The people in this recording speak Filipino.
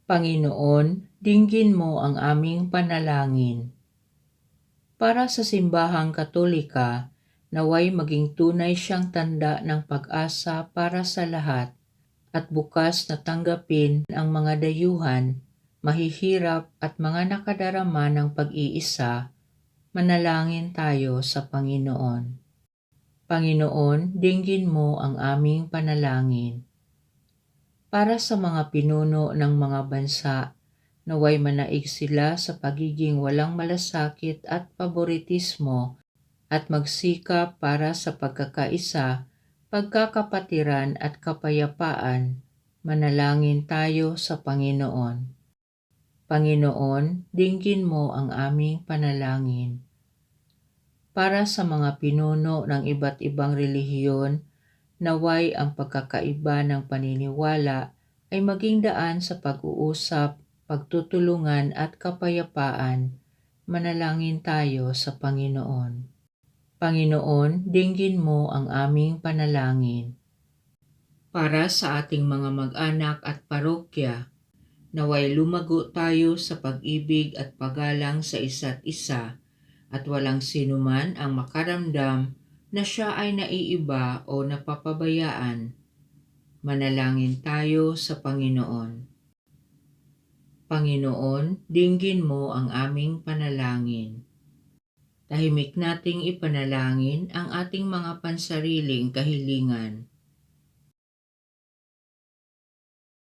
Panginoon, dinggin mo ang aming panalangin. Para sa simbahang Katolika, naway maging tunay siyang tanda ng pag-asa para sa lahat at bukas na tanggapin ang mga dayuhan, mahihirap at mga nakadarama ng pag-iisa. Manalangin tayo sa Panginoon. Panginoon, dinggin mo ang aming panalangin. Para sa mga pinuno ng mga bansa, naway manaig sila sa pagiging walang malasakit at paboritismo at magsikap para sa pagkakaisa, pagkakapatiran at kapayapaan. Manalangin tayo sa Panginoon. Panginoon, dinggin mo ang aming panalangin. Para sa mga pinuno ng iba't ibang relihiyon, naway ang pagkakaiba ng paniniwala ay maging daan sa pag-uusap, pagtutulungan at kapayapaan. Manalangin tayo sa Panginoon. Panginoon, dinggin mo ang aming panalangin. Para sa ating mga mag-anak at parokya, naway lumago tayo sa pag-ibig at paggalang sa isa't isa at walang sinuman ang makaramdam na siya ay naiiba o napapabayaan. Manalangin tayo sa Panginoon. Panginoon, dinggin mo ang aming panalangin. Tahimik nating ipanalangin ang ating mga pansariling kahilingan.